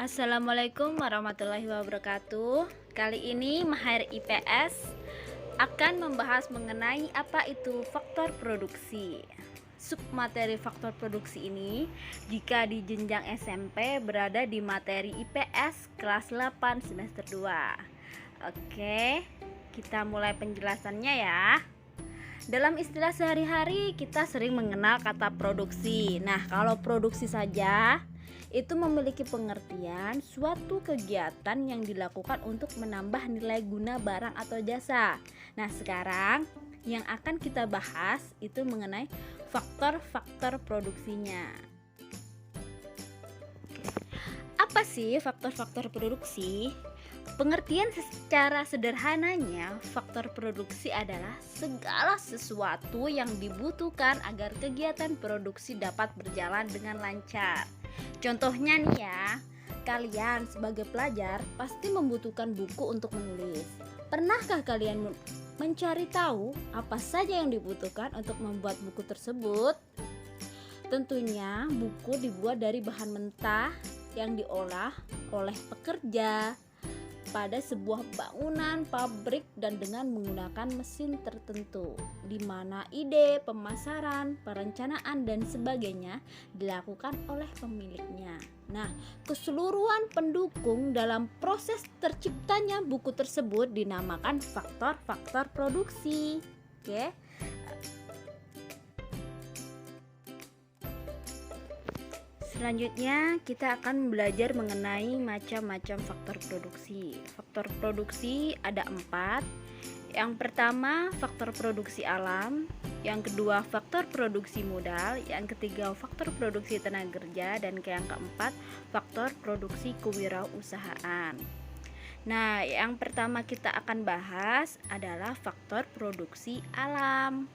Assalamualaikum warahmatullahi wabarakatuh. Kali ini Mahir IPS akan membahas mengenai apa itu faktor produksi. Submateri faktor produksi ini jika di jenjang SMP berada di materi IPS kelas 8 semester 2. Oke, kita mulai penjelasannya ya. Dalam istilah sehari-hari kita sering mengenal kata produksi. Nah, kalau produksi saja itu memiliki pengertian suatu kegiatan yang dilakukan untuk menambah nilai guna barang atau jasa. Nah, sekarang yang akan kita bahas itu mengenai faktor-faktor produksinya. Apa sih faktor-faktor produksi? Pengertian secara sederhananya, faktor produksi adalah segala sesuatu yang dibutuhkan agar kegiatan produksi dapat berjalan dengan lancar. Contohnya nih ya, kalian sebagai pelajar pasti membutuhkan buku untuk menulis. Pernahkah kalian mencari tahu apa saja yang dibutuhkan untuk membuat buku tersebut? Tentunya buku dibuat dari bahan mentah yang diolah oleh pekerja pada sebuah bangunan pabrik dan dengan menggunakan mesin tertentu, di mana ide, pemasaran, perencanaan dan sebagainya dilakukan oleh pemiliknya. Nah, keseluruhan pendukung dalam proses terciptanya buku tersebut dinamakan faktor-faktor produksi. Oke. Selanjutnya kita akan belajar mengenai macam-macam faktor produksi. Faktor produksi ada 4. Yang pertama faktor produksi alam, yang kedua faktor produksi modal, yang ketiga faktor produksi tenaga kerja, dan yang keempat faktor produksi kewirausahaan. Nah, yang pertama kita akan bahas adalah faktor produksi alam.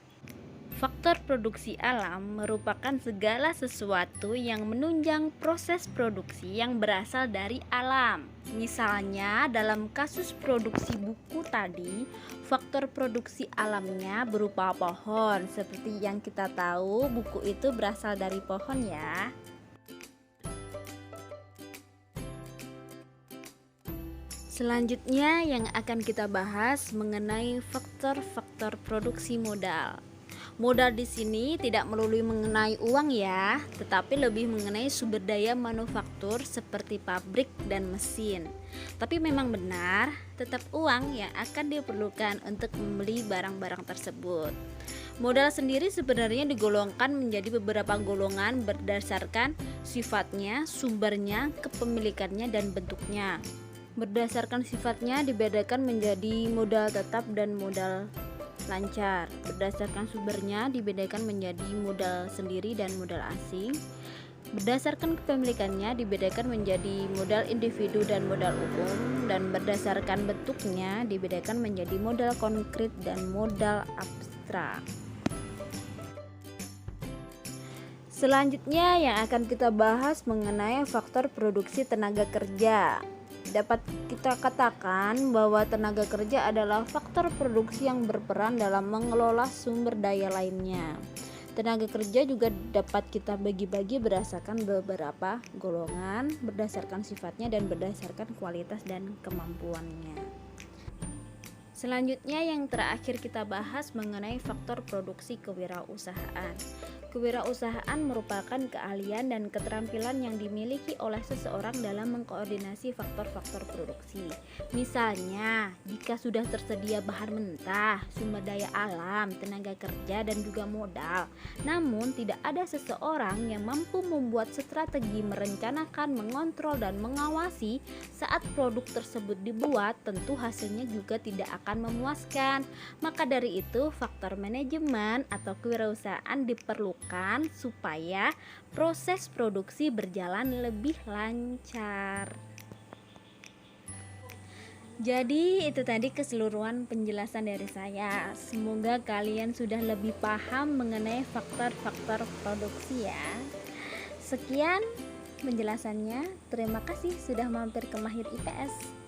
Faktor produksi alam merupakan segala sesuatu yang menunjang proses produksi yang berasal dari alam. Misalnya dalam kasus produksi buku tadi, faktor produksi alamnya berupa pohon. Seperti yang kita tahu, buku itu berasal dari pohon ya. Selanjutnya yang akan kita bahas mengenai faktor-faktor produksi modal. Modal di sini tidak melulu mengenai uang ya, tetapi lebih mengenai sumber daya manufaktur seperti pabrik dan mesin. Tapi memang benar, tetap uang yang akan diperlukan untuk membeli barang-barang tersebut. Modal sendiri sebenarnya digolongkan menjadi beberapa golongan berdasarkan sifatnya, sumbernya, kepemilikannya, dan bentuknya. Berdasarkan sifatnya dibedakan menjadi modal tetap dan modal lancar. Berdasarkan sumbernya dibedakan menjadi modal sendiri dan modal asing. Berdasarkan kepemilikannya dibedakan menjadi modal individu dan modal umum, dan berdasarkan bentuknya dibedakan menjadi modal konkret dan modal abstrak. Selanjutnya yang akan kita bahas mengenai faktor produksi tenaga kerja. Dapat kita katakan bahwa tenaga kerja adalah faktor produksi yang berperan dalam mengelola sumber daya lainnya. Tenaga kerja juga dapat kita bagi-bagi berdasarkan beberapa golongan, berdasarkan sifatnya dan berdasarkan kualitas dan kemampuannya. Selanjutnya yang terakhir kita bahas mengenai faktor produksi kewirausahaan. Kewirausahaan merupakan keahlian dan keterampilan yang dimiliki oleh seseorang dalam mengkoordinasi faktor-faktor produksi. Misalnya, jika sudah tersedia bahan mentah, sumber daya alam, tenaga kerja, dan juga modal, namun tidak ada seseorang yang mampu membuat strategi, merencanakan, mengontrol, dan mengawasi saat produk tersebut dibuat, tentu hasilnya juga tidak akan memuaskan. Maka dari itu, faktor manajemen atau kewirausahaan diperlukan supaya proses produksi berjalan lebih lancar. Jadi itu tadi keseluruhan penjelasan dari saya. Semoga kalian sudah lebih paham mengenai faktor-faktor produksi ya. Sekian penjelasannya. Terima kasih sudah mampir ke Mahir IPS.